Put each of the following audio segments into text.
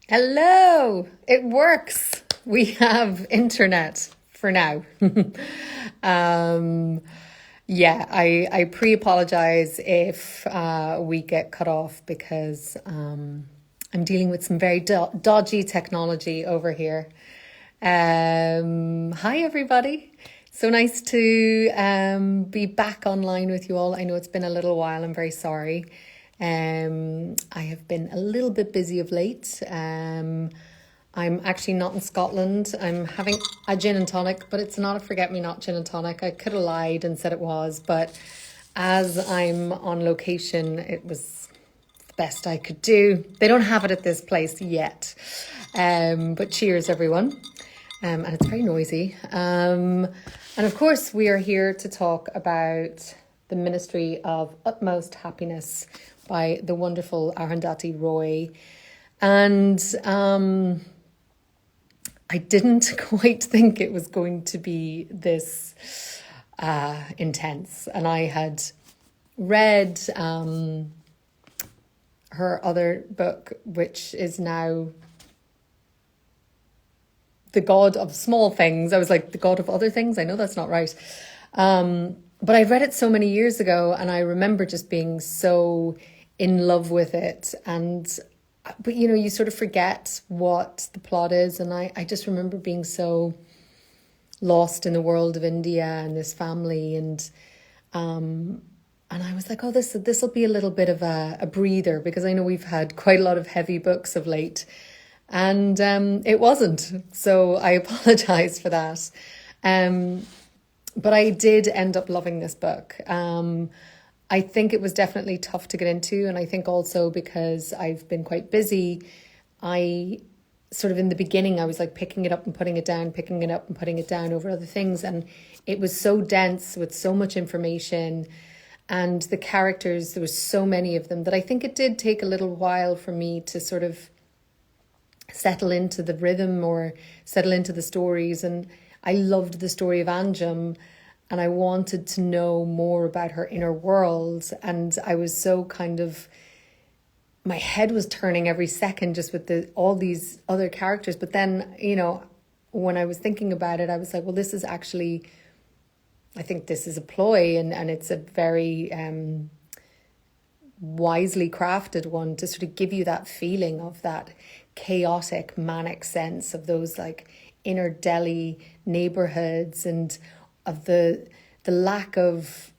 Hello, it works. We have internet for now. um, yeah, I pre-apologize if we get cut off because I'm dealing with some very dodgy technology over here. Hi, everybody. So nice to be back online with you all. I know it's been a little while. I'm very sorry. I have been a little bit busy of late. I'm actually not in Scotland. I'm having a gin and tonic, but it's not a forget-me-not gin and tonic. I could have lied and said it was, but as I'm on location, it was the best I could do. They don't have it at this place yet. But cheers, everyone. And it's very noisy. And of course, we are here to talk about the Ministry of Utmost Happiness by the wonderful Arundhati Roy. And I didn't quite think it was going to be this intense. And I had read her other book, which is now The God of Small Things. I was like, The God of Other Things? I know that's not right. But I read it so many years ago, and I remember just being so in love with it. But you know, you sort of forget what the plot is. And I just remember being so lost in the world of India and this family. And I was like, oh, this will be a little bit of a breather, because I know we've had quite a lot of heavy books of late. And it wasn't. So I apologize for that. But I did end up loving this book. I think it was definitely tough to get into. And I think also because I've been quite busy, I sort of in the beginning, I was like picking it up and putting it down, picking it up and putting it down over other things. And it was so dense with so much information. And the characters, there was so many of them that I think it did take a little while for me to sort of settle into the rhythm or settle into the stories. And I loved the story of Anjum, and I wanted to know more about her inner world. And I was so kind of, my head was turning every second just with all these other characters. But then, you know, when I was thinking about it, I was like, well, this is actually, I think this is a ploy, and it's a very wisely crafted one to sort of give you that feeling of that chaotic, manic sense of those like inner Delhi neighborhoods, and of the lack of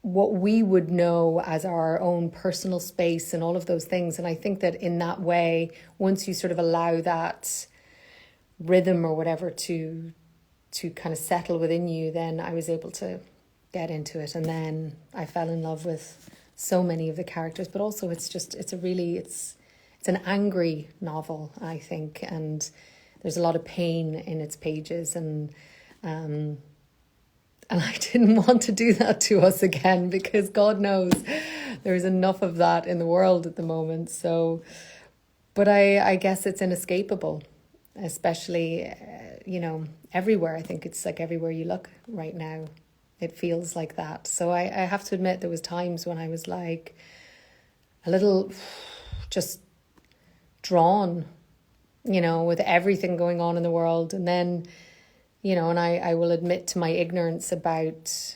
what we would know as our own personal space and all of those things. And I think that in that way, once you sort of allow that rhythm or whatever to kind of settle within you, then I was able to get into it. And then I fell in love with so many of the characters, but also it's an angry novel, I think, and there's a lot of pain in its pages, and I didn't want to do that to us again, because God knows there's enough of that in the world at the moment. So, but I guess it's inescapable, especially, you know, everywhere. I think it's like everywhere you look right now, it feels like that. So I have to admit, there was times when I was like a little just drawn, you know, with everything going on in the world. And then, you know, and I will admit to my ignorance about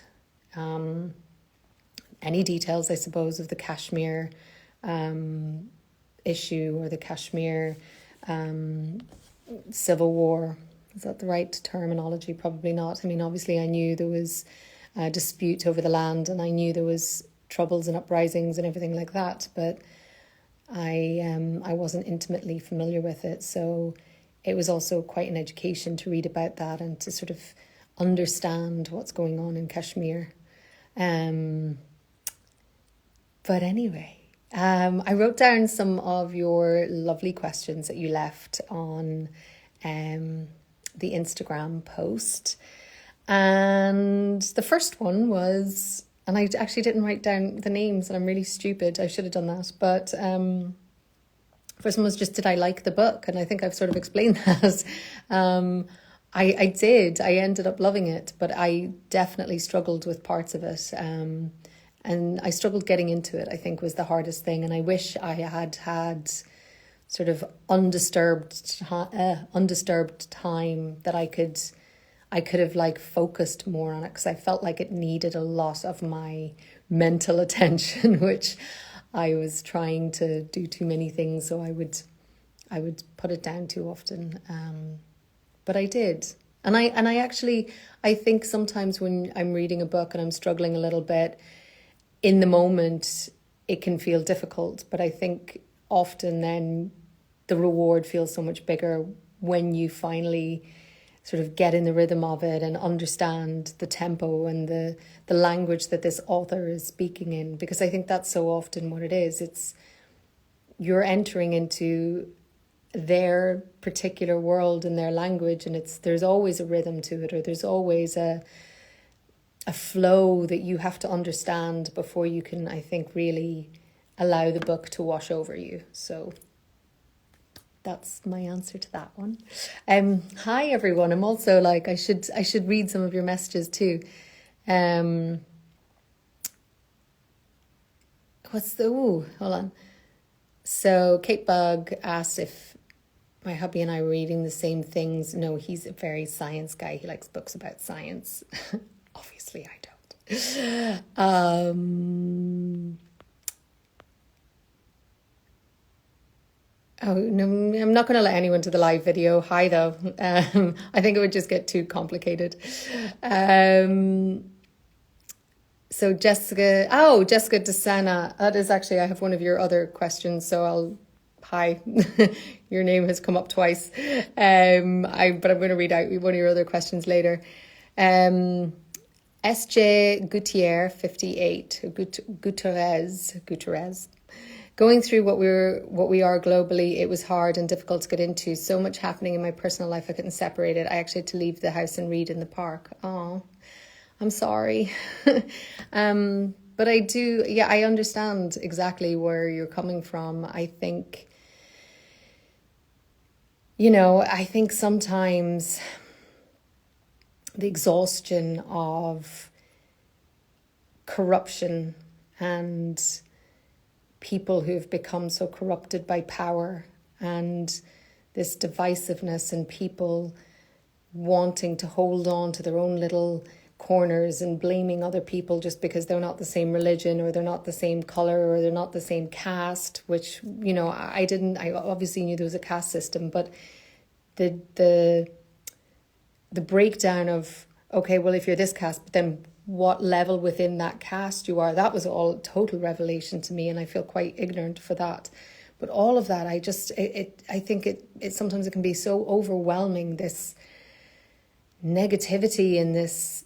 any details, I suppose, of the Kashmir issue, or the Kashmir civil war. Is that the right terminology? Probably not. I mean, obviously I knew there was a dispute over the land, and I knew there was troubles and uprisings and everything like that, but I wasn't intimately familiar with it. So it was also quite an education to read about that and to sort of understand what's going on in Kashmir. But anyway, I wrote down some of your lovely questions that you left on the Instagram post. And the first one was, and I actually didn't write down the names, and I'm really stupid. I should have done that. But first one was just, did I like the book? And I think I've sort of explained that. I did. I ended up loving it, but I definitely struggled with parts of it. And I struggled getting into it, I think, was the hardest thing. And I wish I had sort of undisturbed time that I could have like focused more on it, because I felt like it needed a lot of my mental attention, which I was trying to do too many things, so I would put it down too often. But I did. And I actually, I think sometimes when I'm reading a book and I'm struggling a little bit, in the moment it can feel difficult, but I think often then the reward feels so much bigger when you finally sort of get in the rhythm of it and understand the tempo and the language that this author is speaking in. Because I think that's so often what it is. It's, you're entering into their particular world and their language, and there's always a rhythm to it, or there's always a flow that you have to understand before you can, I think, really allow the book to wash over you. So that's my answer to that one. Hi everyone. I'm also like, I should read some of your messages too. Hold on. So Kate Bug asked if my hubby and I were reading the same things. No, he's a very science guy. He likes books about science. Obviously I don't. Oh, no, I'm not going to let anyone to the live video. Hi, though. I think it would just get too complicated. So Jessica DeSena, that is actually, I have one of your other questions, so hi, your name has come up twice. But I'm going to read out one of your other questions later. SJ Gutierrez 58, Gutierrez. Going through what we are globally, it was hard and difficult to get into. So much happening in my personal life, I couldn't separate it. I actually had to leave the house and read in the park. Oh, I'm sorry. But I do, I understand exactly where you're coming from. I think, I think sometimes the exhaustion of corruption and people who've become so corrupted by power and this divisiveness, and people wanting to hold on to their own little corners and blaming other people just because they're not the same religion, or they're not the same color, or they're not the same caste, which, I obviously knew there was a caste system, but the breakdown of, okay, well, if you're this caste, but then what level within that caste you are, that was all total revelation to me, and I feel quite ignorant for that. But all of that, I think it sometimes it can be so overwhelming, this negativity and this,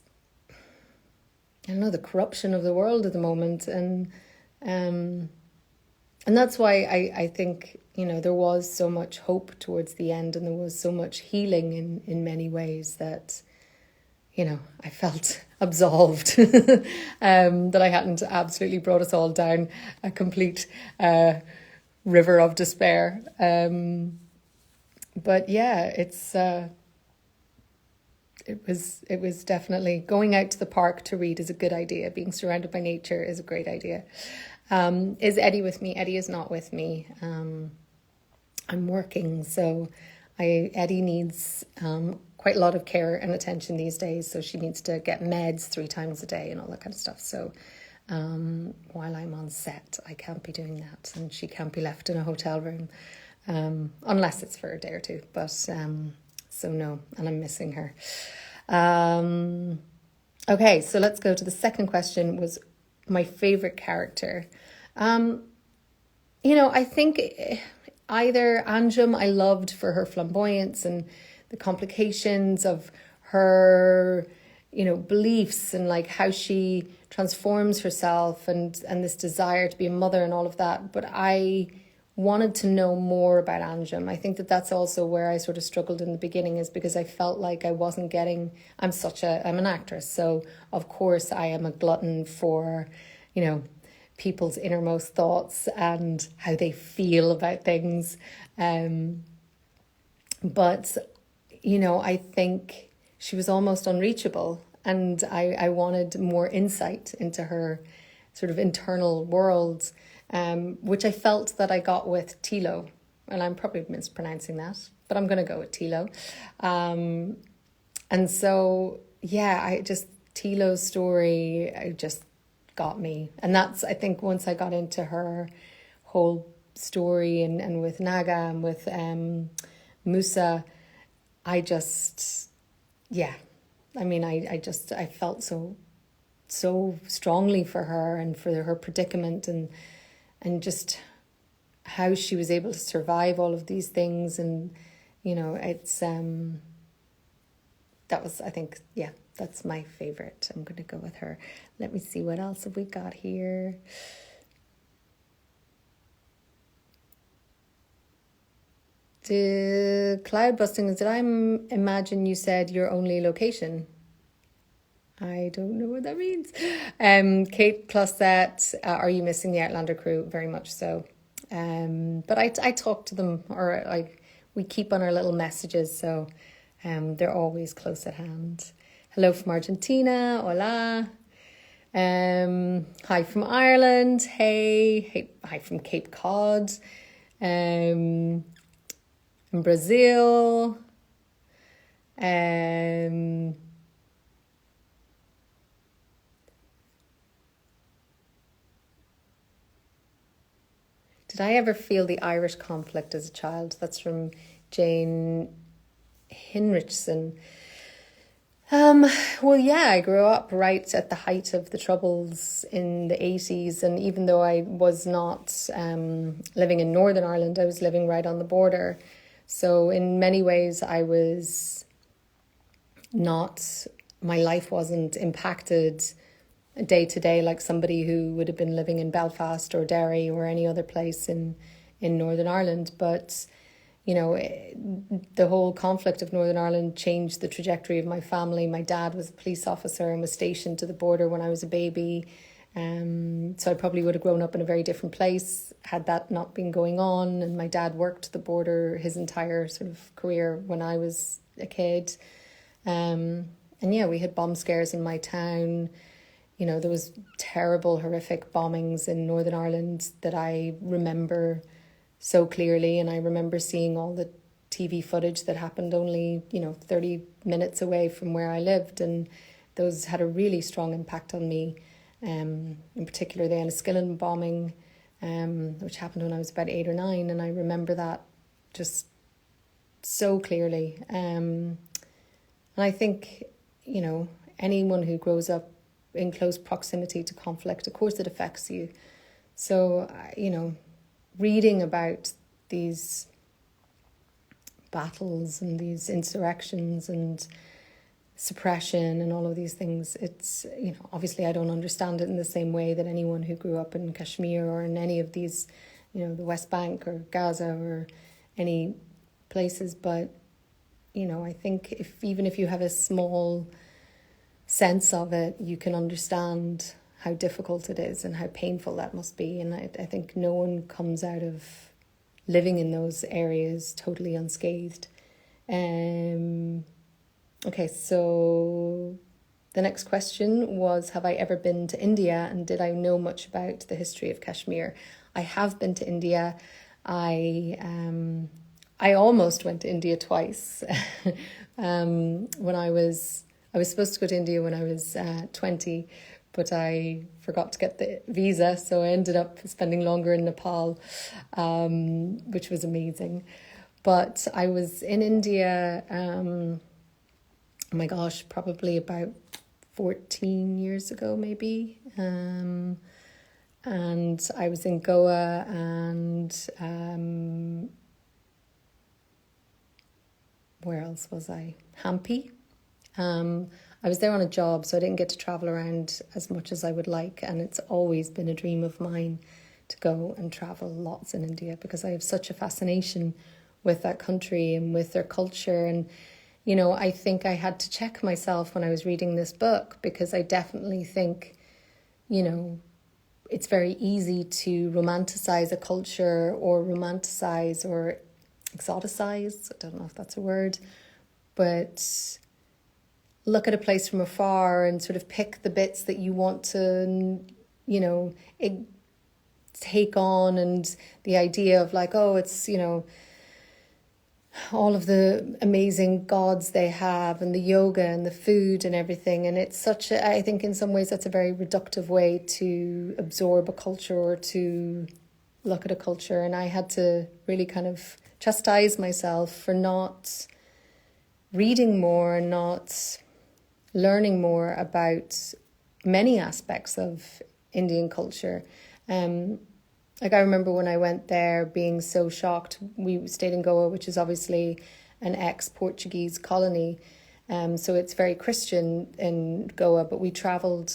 the corruption of the world at the moment, and that's why I think there was so much hope towards the end, and there was so much healing in many ways that I felt absolved that I hadn't absolutely brought us all down a complete river of despair. But yeah, it was definitely, going out to the park to read is a good idea. Being surrounded by nature is a great idea. Is Eddie with me? Eddie is not with me. I'm working, so Eddie needs quite a lot of care and attention these days, so she needs to get meds 3 times a day and all that kind of stuff. So while I'm on set, I can't be doing that, and she can't be left in a hotel room unless it's for a day or two. But so no, and I'm missing her. Okay, so let's go to the second question. Was my favorite character? I think either Anjum I loved for her flamboyance and the complications of her, beliefs, and like how she transforms herself, and this desire to be a mother and all of that. But I wanted to know more about Anjum. I think that's also where I sort of struggled in the beginning, is because I felt like I wasn't getting, I'm an actress, so of course I am a glutton for, people's innermost thoughts and how they feel about things. But I think she was almost unreachable, and I wanted more insight into her sort of internal world, which I felt that I got with Tilo. and I'm probably mispronouncing that, but I'm going to go with Tilo. And so, yeah, Tilo's story, I just got me. And that's, I think, once I got into her whole story and with Naga and with Musa, I just, yeah, I mean, I felt so strongly for her and for her predicament and just how she was able to survive all of these things. And, it's, that was, I think, yeah, that's my favorite. I'm going to go with her. Let me see, what else have we got here? The cloud busting, did I imagine you said your only location? I don't know what that means. Kate Closet, are you missing the Outlander crew? Very much so. But I talk to them, or we keep on our little messages, so they're always close at hand. Hello from Argentina, hola. Hi from Ireland, hey. Hi from Cape Cod, in Brazil. Did I ever feel the Irish conflict as a child? That's from Jane Hinrichsen. Well, yeah, I grew up right at the height of the Troubles in the 80s. And even though I was not living in Northern Ireland, I was living right on the border. So in many ways, I was not, my life wasn't impacted day to day like somebody who would have been living in Belfast or Derry or any other place in Northern Ireland. But the whole conflict of Northern Ireland changed the trajectory of my family. My dad was a police officer and was stationed to the border when I was a baby. So I probably would have grown up in a very different place had that not been going on. And my dad worked the border his entire sort of career when I was a kid. And yeah, we had bomb scares in my town. There was terrible, horrific bombings in Northern Ireland that I remember so clearly. And I remember seeing all the TV footage that happened only, 30 minutes away from where I lived. And those had a really strong impact on me. In particular, the Enniskillen bombing, which happened when I was about 8 or 9. And I remember that just so clearly. And I think, anyone who grows up in close proximity to conflict, of course it affects you. So, reading about these battles and these insurrections and suppression and all of these things, it's, obviously I don't understand it in the same way that anyone who grew up in Kashmir or in any of these, the West Bank or Gaza or any places. But, I think even if you have a small sense of it, you can understand how difficult it is and how painful that must be. And I think no one comes out of living in those areas totally unscathed. Okay, so the next question was, have I ever been to India and did I know much about the history of Kashmir? I have been to India. I almost went to India twice. When I was supposed to go to India when I was 20, but I forgot to get the visa, so I ended up spending longer in Nepal, which was amazing. But I was in India, oh my gosh, probably about 14 years ago, maybe. And I was in Goa and where else was I? Hampi. I was there on a job, so I didn't get to travel around as much as I would like. And it's always been a dream of mine to go and travel lots in India because I have such a fascination with that country and with their culture. And, I think I had to check myself when I was reading this book because I definitely think, it's very easy to romanticize a culture or romanticize or exoticize. I don't know if that's a word, but look at a place from afar and sort of pick the bits that you want to, take on, and the idea of like, oh, it's, all of the amazing gods they have, and the yoga and the food and everything. And it's I think in some ways that's a very reductive way to absorb a culture or to look at a culture. And I had to really kind of chastise myself for not reading more and not learning more about many aspects of Indian culture. Like I remember when I went there being so shocked. We stayed in Goa, which is obviously an ex-Portuguese colony. So it's very Christian in Goa, but we travelled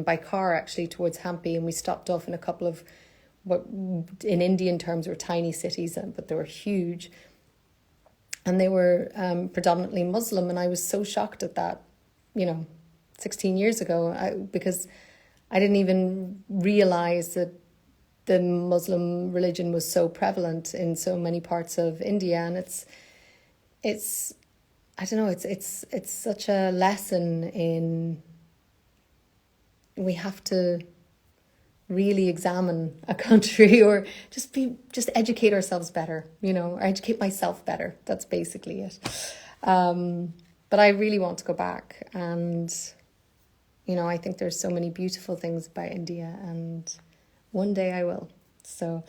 by car actually towards Hampi, and we stopped off in a couple of what in Indian terms were tiny cities, but they were huge. And they were predominantly Muslim, and I was so shocked at that, 16 years ago, because I didn't even realise that the Muslim religion was so prevalent in so many parts of India. And it's I don't know, it's such a lesson in, we have to really examine a country, or just educate ourselves better, or educate myself better. That's basically it. But I really want to go back, and I think there's so many beautiful things about India, and one day I will. So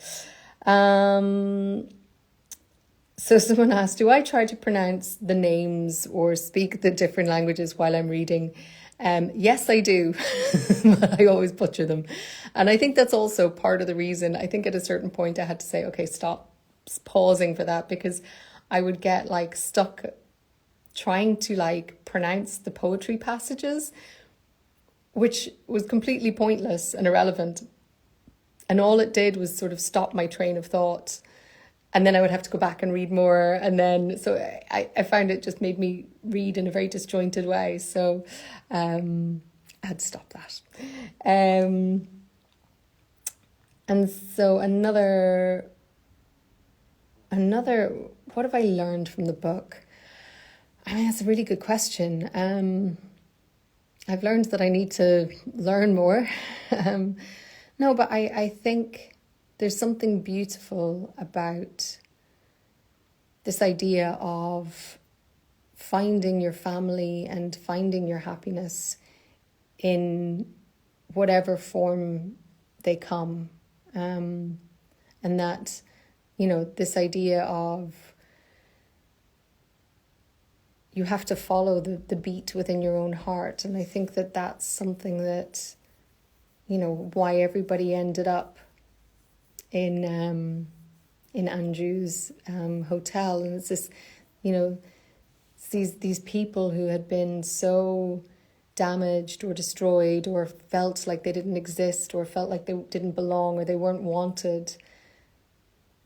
someone asked, do I try to pronounce the names or speak the different languages while I'm reading? Yes, I do, but I always butcher them. And I think that's also part of the reason. I think at a certain point I had to say, okay, stop pausing for that, because I would get like stuck trying to like pronounce the poetry passages, which was completely pointless and irrelevant. And all it did was sort of stop my train of thought. And then I would have to go back and read more. And then, so I found it just made me read in a very disjointed way. So I had to stop that. And so another, what have I learned from the book? I mean, that's a really good question. I've learned that I need to learn more. No, but I think there's something beautiful about this idea of finding your family and finding your happiness in whatever form they come. And that, this idea of you have to follow the beat within your own heart. And I think that that's something that, why everybody ended up in Andrew's hotel. And it's this, these people who had been so damaged or destroyed, or felt like they didn't exist, or felt like they didn't belong, or they weren't wanted.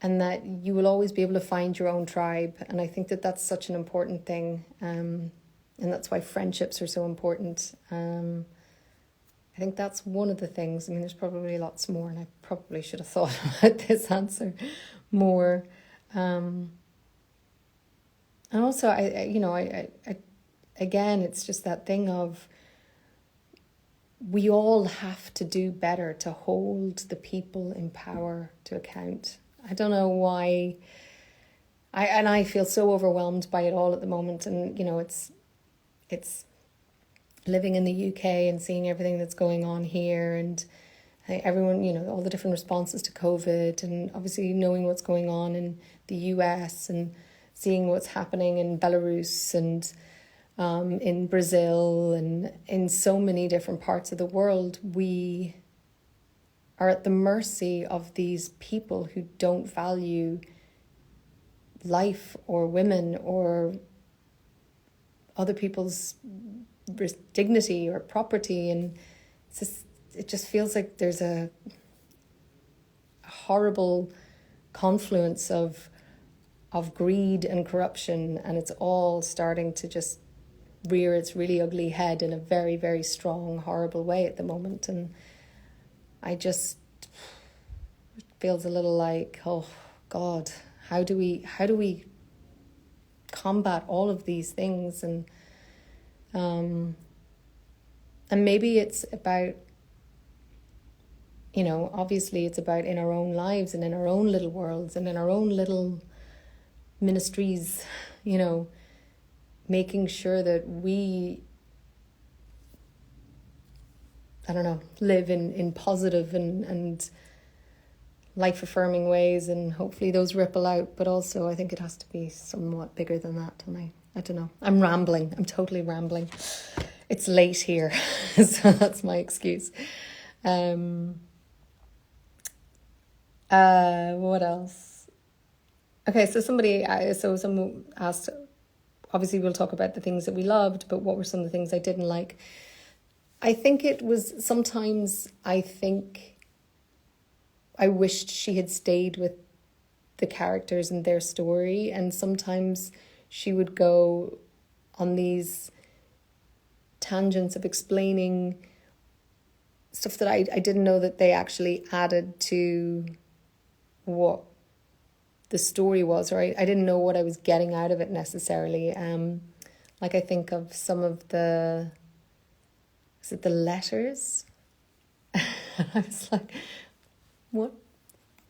And that you will always be able to find your own tribe. And I think that that's such an important thing. And that's why friendships are so important. I think that's one of the things. I mean, there's probably lots more, and I probably should have thought about this answer more. And also, I again, it's just that thing of we all have to do better to hold the people in power to account. I don't know why. I feel so overwhelmed by it all at the moment, and it's living in the UK and seeing everything that's going on here, and everyone, all the different responses to COVID, and obviously knowing what's going on in the US, and seeing what's happening in Belarus, and in Brazil, and in so many different parts of the world. We are at the mercy of these people who don't value life or women or other people's dignity or property. And it just feels like there's a horrible confluence of greed and corruption, and it's all starting to just rear its really ugly head in a very, very strong, horrible way at the moment. And it feels a little like, oh God, how do we combat all of these things? And maybe it's about, obviously it's about in our own lives and in our own little worlds and in our own little ministries, making sure that we, I don't know, live in positive and life-affirming ways, and hopefully those ripple out. But also I think it has to be somewhat bigger than that. And I don't know. I'm rambling. I'm totally rambling. It's late here, so that's my excuse. What else? Okay, so someone asked, obviously we'll talk about the things that we loved, but what were some of the things I didn't like? I think it was sometimes, I wished she had stayed with the characters and their story, and sometimes she would go on these tangents of explaining stuff that I didn't know that they actually added to what the story was, or I didn't know what I was getting out of it necessarily. Like I think of some of the, is it the letters? I was like,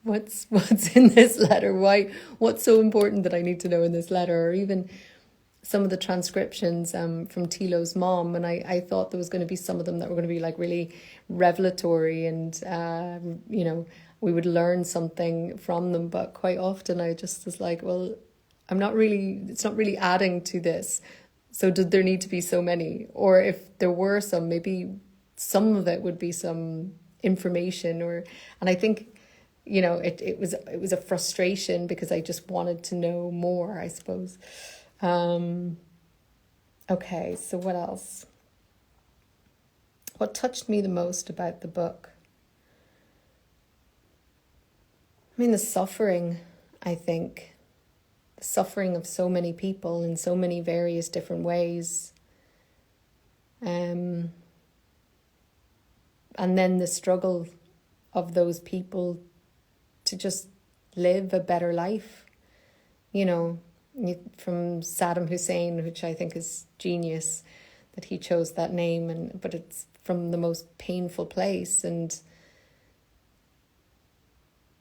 what's in this letter? What's so important that I need to know in this letter? Or even some of the transcriptions from Tilo's mom, and I thought there was going to be some of them that were going to be like really revelatory, and we would learn something from them, but quite often I just was like, well, it's not really adding to this, so did there need to be so many? Or if there were some, maybe some of it would be some information, and I think it was a frustration because I just wanted to know more, I suppose. Okay, so what else? What touched me the most about the book? I mean, the suffering, I think. The suffering of so many people in so many various different ways. And then the struggle of those people to just live a better life. From Saddam Hussein, which I think is genius that he chose that name, but it's from the most painful place. And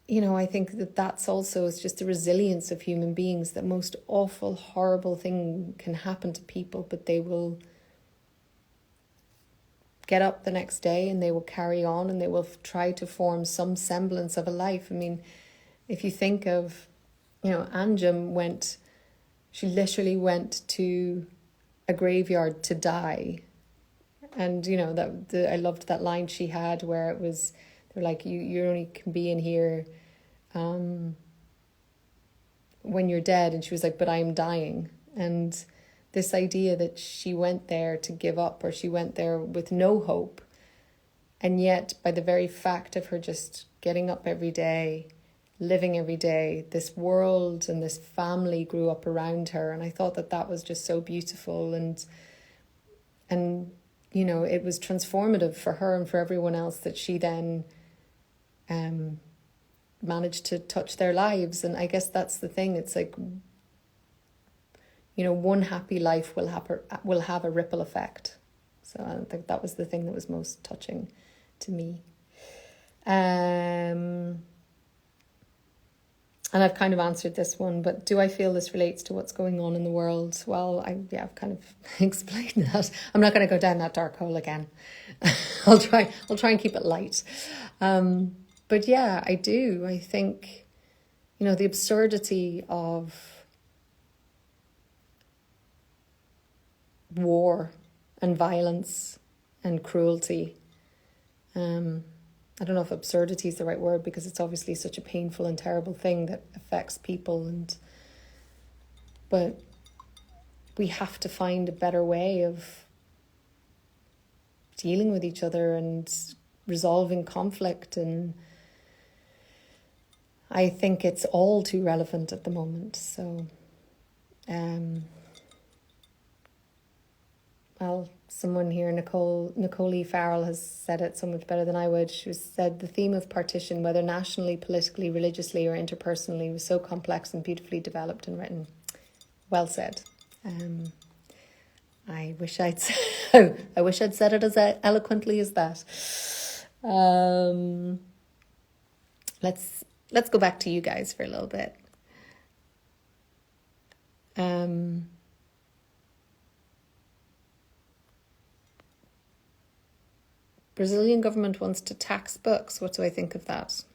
I think that's also, it's just the resilience of human beings. That most awful, horrible thing can happen to people, but they will get up the next day and they will carry on and they will try to form some semblance of a life. I mean, if you think of, Anjum she literally went to a graveyard to die. And, I loved that line she had where it was, they're like, you only can be in here when you're dead. And she was like, but I'm dying. And this idea that she went there to give up, or she went there with no hope. And yet, by the very fact of her just getting up every day, living every day, this world and this family grew up around her. And I thought that was just so beautiful. And it was transformative for her and for everyone else that she then managed to touch their lives. And I guess that's the thing. It's like, one happy life will have a ripple effect. So I think that was the thing that was most touching to me. And I've kind of answered this one, but do I feel this relates to what's going on in the world? Well, I've kind of explained that. I'm not going to go down that dark hole again. I'll try and keep it light. But yeah, I do. I think, the absurdity of war and violence and cruelty. I don't know if absurdity is the right word, because it's obviously such a painful and terrible thing that affects people, but we have to find a better way of dealing with each other and resolving conflict, and I think it's all too relevant at the moment. So well, someone here, Nicole E. Farrell, has said it so much better than I would. She said, the theme of partition, whether nationally, politically, religiously, or interpersonally, was so complex and beautifully developed and written. Well said. I wish I'd said it as eloquently as that. let's go back to you guys for a little bit. Brazilian government wants to tax books. What do I think of that?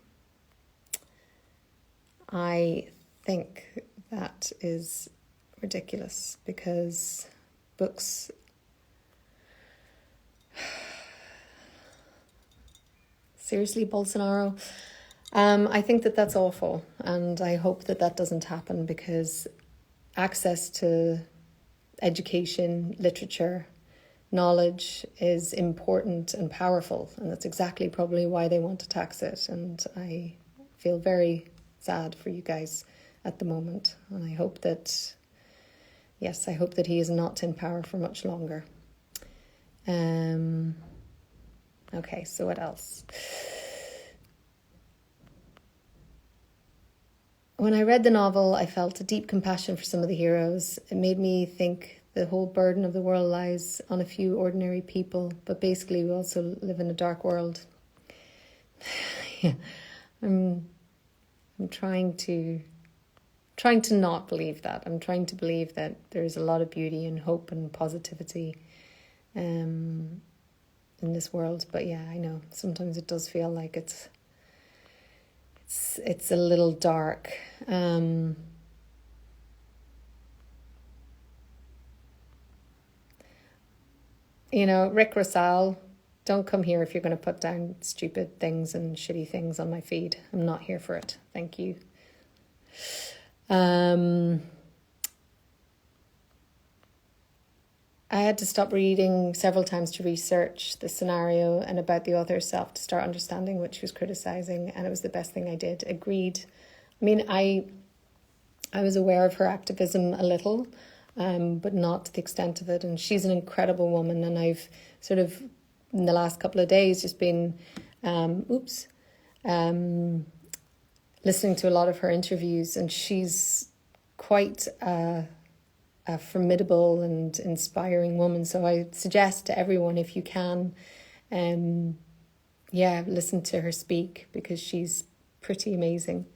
I think that is ridiculous because books... Seriously, Bolsonaro? I think that that's awful, and I hope that that doesn't happen, because access to education, literature, knowledge is important and powerful, and that's exactly probably why they want to tax it. And I feel very sad for you guys at the moment, and I hope that, yes, I hope that he is not in power for much longer. Okay, so what else? When I read the novel, I felt a deep compassion for some of the heroes. It made me think the whole burden of the world lies on a few ordinary people, but basically we also live in a dark world. Yeah, I'm trying to not believe that. I'm trying to believe that there's a lot of beauty and hope and positivity in this world. But yeah, I know sometimes it does feel like it's a little dark. Rick Rosal, don't come here if you're going to put down stupid things and shitty things on my feed. I'm not here for it. Thank you. I had to stop reading several times to research the scenario and about the author herself to start understanding what she was criticising, and it was the best thing I did. Agreed. I mean, I was aware of her activism a little, but not to the extent of it. And she's an incredible woman, and I've sort of, in the last couple of days, just been, listening to a lot of her interviews, and she's quite a formidable and inspiring woman. So I suggest to everyone, if you can, listen to her speak, because she's pretty amazing.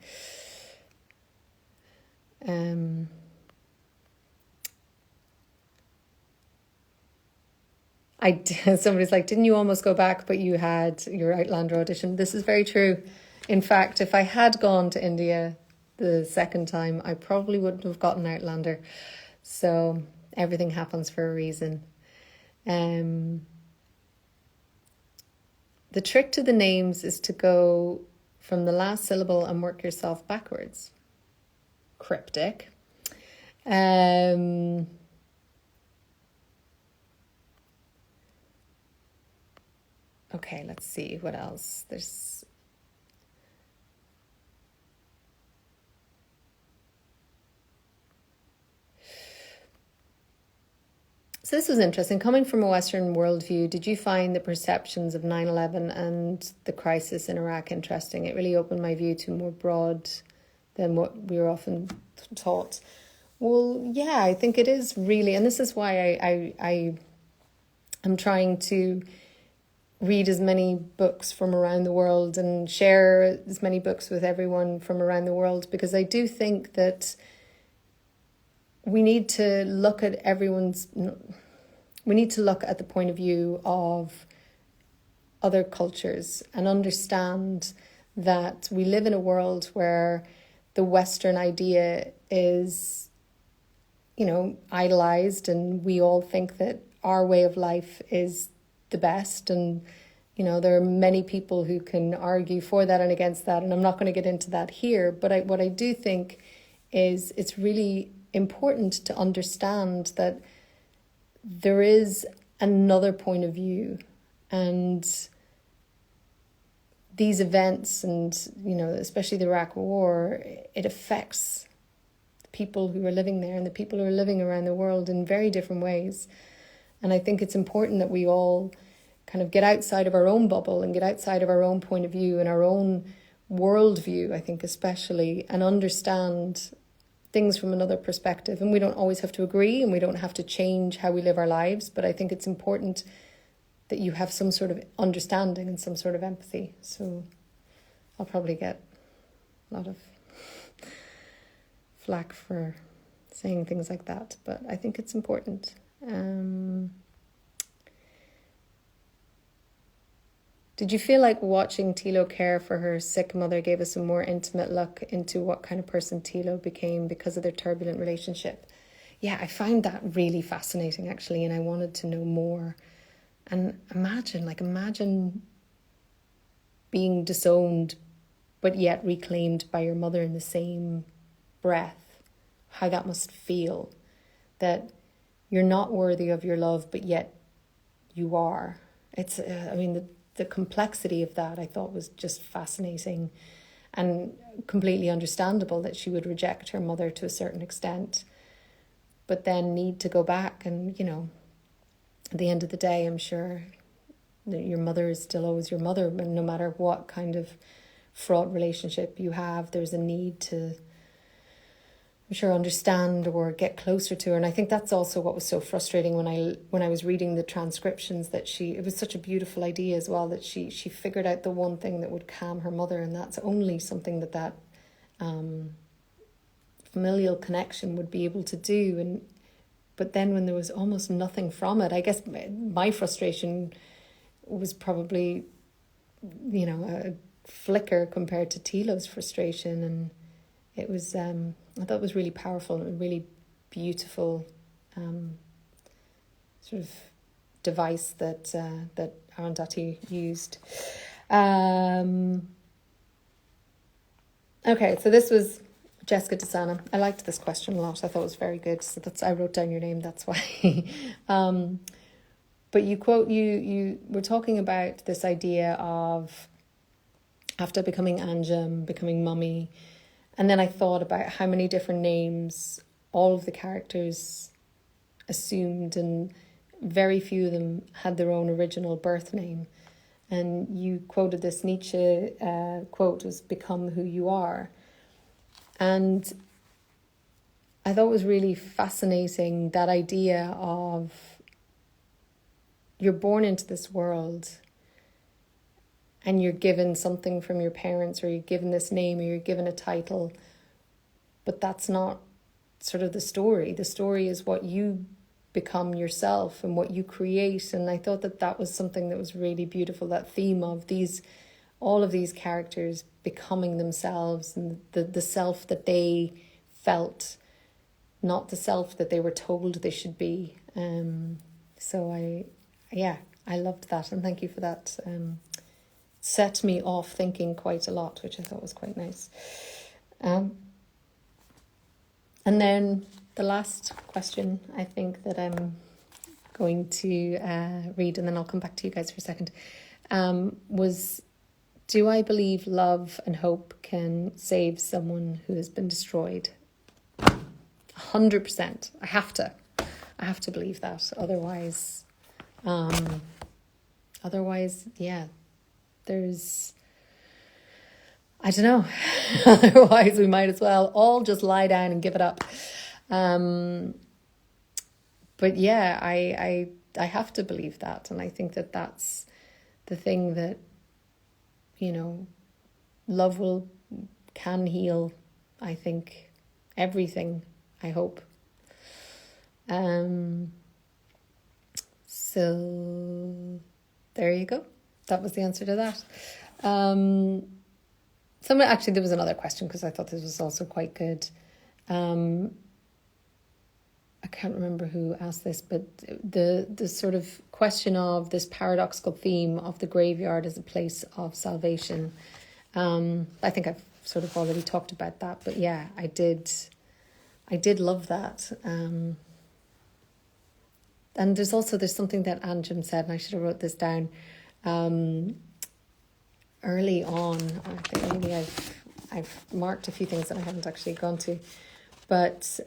Somebody's like, didn't you almost go back, but you had your Outlander audition? This is very true. In fact, if I had gone to India the second time, I probably wouldn't have gotten Outlander. So everything happens for a reason. The trick to the names is to go from the last syllable and work yourself backwards. Cryptic. Okay, let's see what else. So this was interesting. Coming from a Western worldview, did you find the perceptions of 9/11 and the crisis in Iraq interesting? It really opened my view to more broad than what we were often taught. Well, yeah, I think it is really, and this is why I'm trying to read as many books from around the world and share as many books with everyone from around the world, because I do think that we need to look at the point of view of other cultures and understand that we live in a world where the Western idea is, idolized, and we all think that our way of life is the best. And, there are many people who can argue for that and against that, and I'm not going to get into that here. But what I do think is it's really important to understand that there is another point of view, and these events and, especially the Iraq War, it affects the people who are living there and the people who are living around the world in very different ways. And I think it's important that we all kind of get outside of our own bubble and get outside of our own point of view and our own worldview, I think especially, and understand things from another perspective. And we don't always have to agree, and we don't have to change how we live our lives, but I think it's important that you have some sort of understanding and some sort of empathy. So I'll probably get a lot of flack for saying things like that, but I think it's important. Did you feel like watching Tilo care for her sick mother gave us a more intimate look into what kind of person Tilo became because of their turbulent relationship? Yeah, I found that really fascinating, actually, and I wanted to know more. And imagine being disowned, but yet reclaimed by your mother in the same breath. How that must feel, that you're not worthy of your love, but yet you are. It's, the complexity of that I thought was just fascinating and completely understandable, that she would reject her mother to a certain extent, but then need to go back. And, at the end of the day, I'm sure that your mother is still always your mother, and no matter what kind of fraught relationship you have, there's a need to, I'm sure, understand or get closer to her. And I think that's also what was so frustrating when I was reading the transcriptions, that it was such a beautiful idea as well, that she figured out the one thing that would calm her mother, and that's only something that familial connection would be able to do. But then when there was almost nothing from it, I guess my frustration was probably, a flicker compared to Tilo's frustration. And it was, I thought it was really powerful and a really beautiful sort of device that Arundhati used. Okay, so this was Jessica Desana. I liked this question a lot. I thought it was very good. So I wrote down your name, that's why. But you were talking about this idea of after becoming Anjum, becoming Mummy. And then I thought about how many different names all of the characters assumed, and very few of them had their own original birth name. And you quoted this Nietzsche quote, was "Become who you are." And I thought it was really fascinating, that idea of you're born into this world and you're given something from your parents, or you're given this name, or you're given a title, but that's not sort of the story. The story is what you become yourself and what you create. And I thought that was something that was really beautiful, that theme of all of these characters becoming themselves, and the self that they felt, not the self that they were told they should be. So I loved that, and thank you for that. Set me off thinking quite a lot, which I thought was quite nice. And then the last question, I think, that I'm going to read, and then I'll come back to you guys for a second, was, do I believe love and hope can save someone who has been destroyed? 100%. I have to believe that. Otherwise, yeah, there's, I don't know. Otherwise, we might as well all just lie down and give it up. But yeah, I have to believe that. And I think that that's the thing that, love can heal, I think, everything, I hope. So there you go. That was the answer to that. There was another question, because I thought this was also quite good. I can't remember who asked this, but the sort of question of this paradoxical theme of the graveyard as a place of salvation. I think I've sort of already talked about that, but yeah, I did love that. And there's something that Anjum said, and I should have wrote this down. Early on, I think maybe I've marked a few things that I haven't actually gone to, but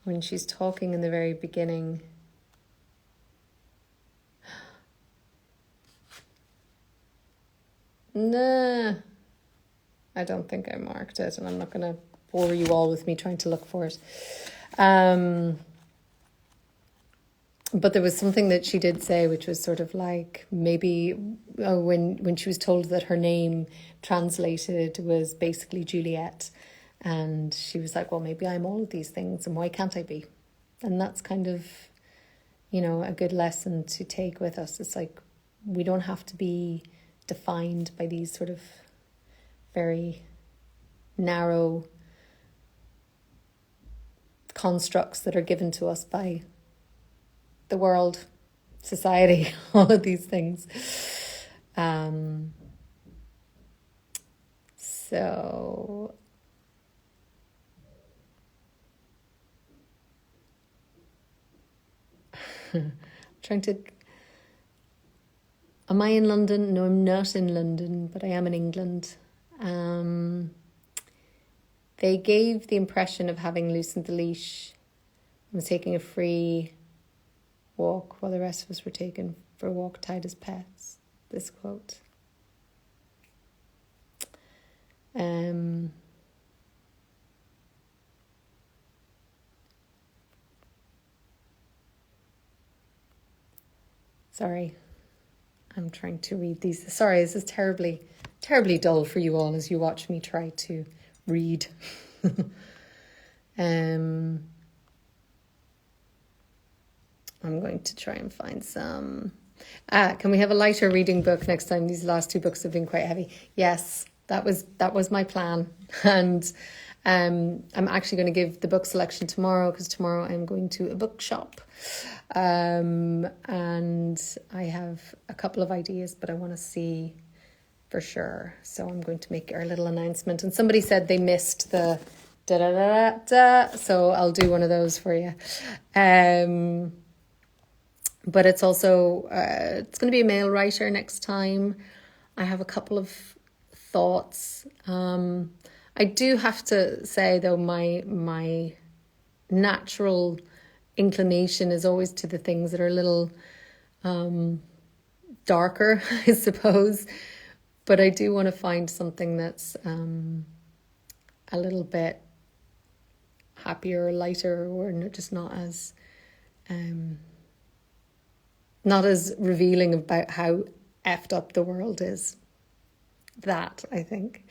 when she's talking in the very beginning, nah, I don't think I marked it, and I'm not going to bore you all with me trying to look for it. But there was something that she did say, which was sort of like maybe when she was told that her name translated was basically Juliet, and she was like, well, maybe I'm all of these things, and why can't I be? And that's kind of, a good lesson to take with us. It's like we don't have to be defined by these sort of very narrow constructs that are given to us by the world, society, all of these things. So trying to... Am I in London? No, I'm not in London, but I am in England. They gave the impression of having loosened the leash and was taking a free walk while the rest of us were taken for a walk tied as pets. This quote. Sorry, I'm trying to read these. Sorry, this is terribly, terribly dull for you all as you watch me try to read. I'm going to try and find some. Can we have a lighter reading book next time? These last two books have been quite heavy. Yes, that was my plan. And I'm actually going to give the book selection tomorrow, because tomorrow I'm going to a bookshop. And I have a couple of ideas, but I want to see for sure. So I'm going to make our little announcement. And somebody said they missed the da-da-da-da-da, so I'll do one of those for you. But it's also, it's going to be a male writer next time. I have a couple of thoughts. I do have to say, though, my natural inclination is always to the things that are a little darker, I suppose. But I do want to find something that's a little bit happier, lighter, or just not as revealing about how effed up the world is. That, I think.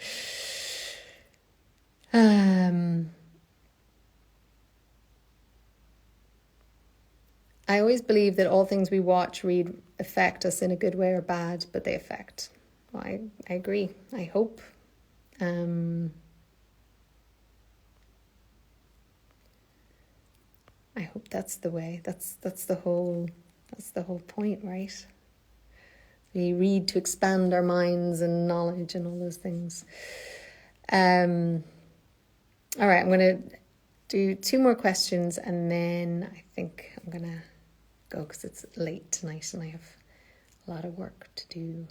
I always believe that all things we watch, read, affect us in a good way or bad, but they affect. Well, I agree. I hope. I hope that's the way. That's the whole point, right? We read to expand our minds and knowledge and all those things. All right, I'm going to do 2 more questions, and then I think I'm going to go, because it's late tonight and I have a lot of work to do.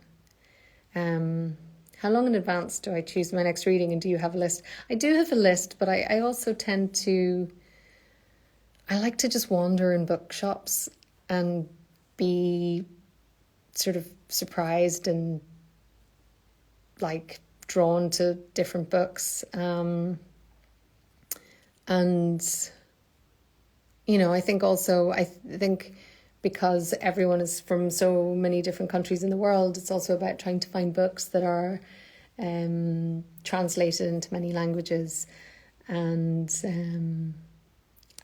How long in advance do I choose my next reading, and do you have a list? I do have a list, but I also tend to... I like to just wander in bookshops and be sort of surprised and like drawn to different books. And, I think also, I think because everyone is from so many different countries in the world, it's also about trying to find books that are translated into many languages. And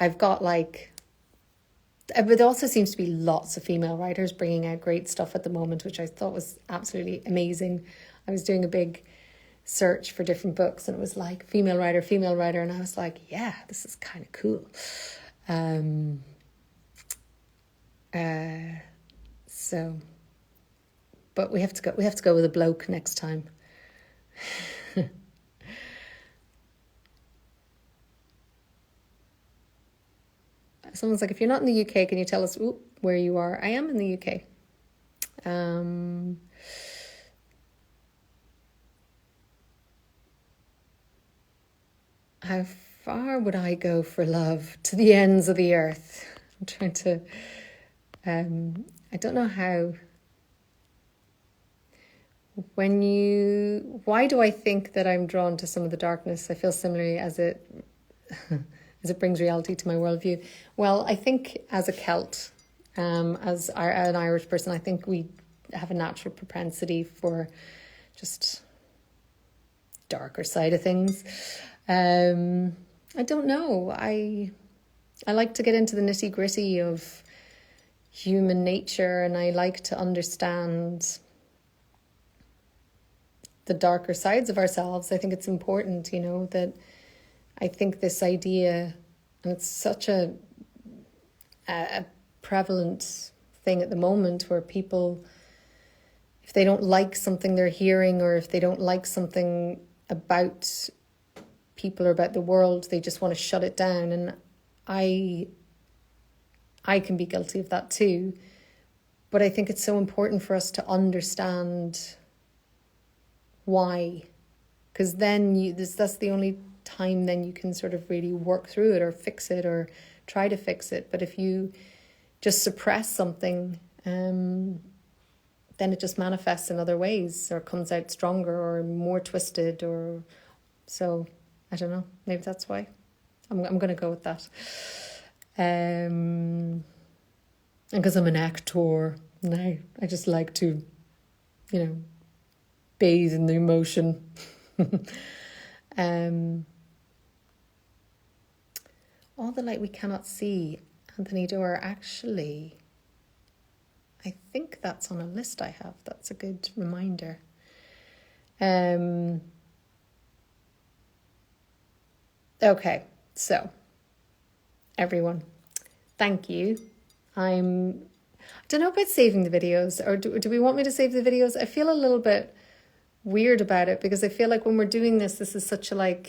I've got but there also seems to be lots of female writers bringing out great stuff at the moment, which I thought was absolutely amazing. I was doing a big search for different books, and it was like female writer, and I was like, yeah, this is kind of cool. But we have to go with a bloke next time. Someone's like, if you're not in the UK, can you tell us where you are? I am in the UK. How far would I go for love? To the ends of the earth. I'm trying to... I don't know how... Why do I think that I'm drawn to some of the darkness? I feel similarly as it brings reality to my worldview. Well, I think as a Celt, As an Irish person, I think we have a natural propensity for just darker side of things. I don't know. I like to get into the nitty gritty of human nature, and I like to understand the darker sides of ourselves. I think it's important, that I think this idea, and it's such a prevalent thing at the moment, where people, if they don't like something they're hearing, or if they don't like something about people or about the world, they just want to shut it down. And I can be guilty of that too. But I think it's so important for us to understand why, because then that's the only time then you can sort of really work through it or fix it or try to fix it. But if you just suppress something, then it just manifests in other ways, or comes out stronger or more twisted, or so. I don't know. Maybe that's why. I'm going to go with that. And because I'm an actor now, I just like to, bathe in the emotion. All the light we cannot see, Anthony Doerr. Actually, I think that's on a list I have. That's a good reminder. Okay, so everyone, thank you. I don't know about saving the videos, or do we want me to save the videos? I feel a little bit weird about it, because I feel like when we're doing this is such a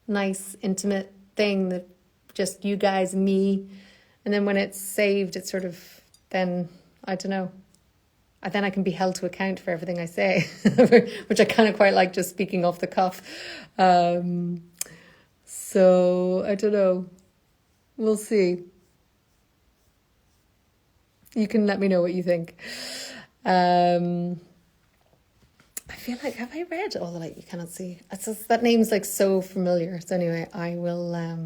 nice intimate thing that just you guys and me, and then when it's saved, it's sort of, then I don't know, then I can be held to account for everything I say, which I kind of quite like, just speaking off the cuff. So I don't know, we'll see. You can let me know what you think. I feel like, have I read All the Light You Cannot See? It's just, that name's so familiar. So anyway, I will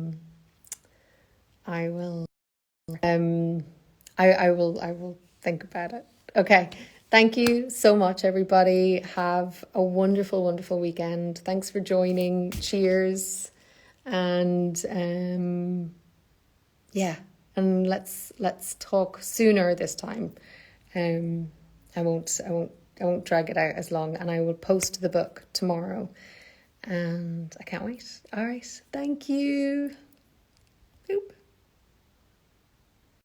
think about it. Okay. Thank you so much, everybody. Have a wonderful, wonderful weekend. Thanks for joining. Cheers. And and let's talk sooner this time. I won't drag it out as long, and I will post the book tomorrow, and I can't wait. All right, thank you. Boop.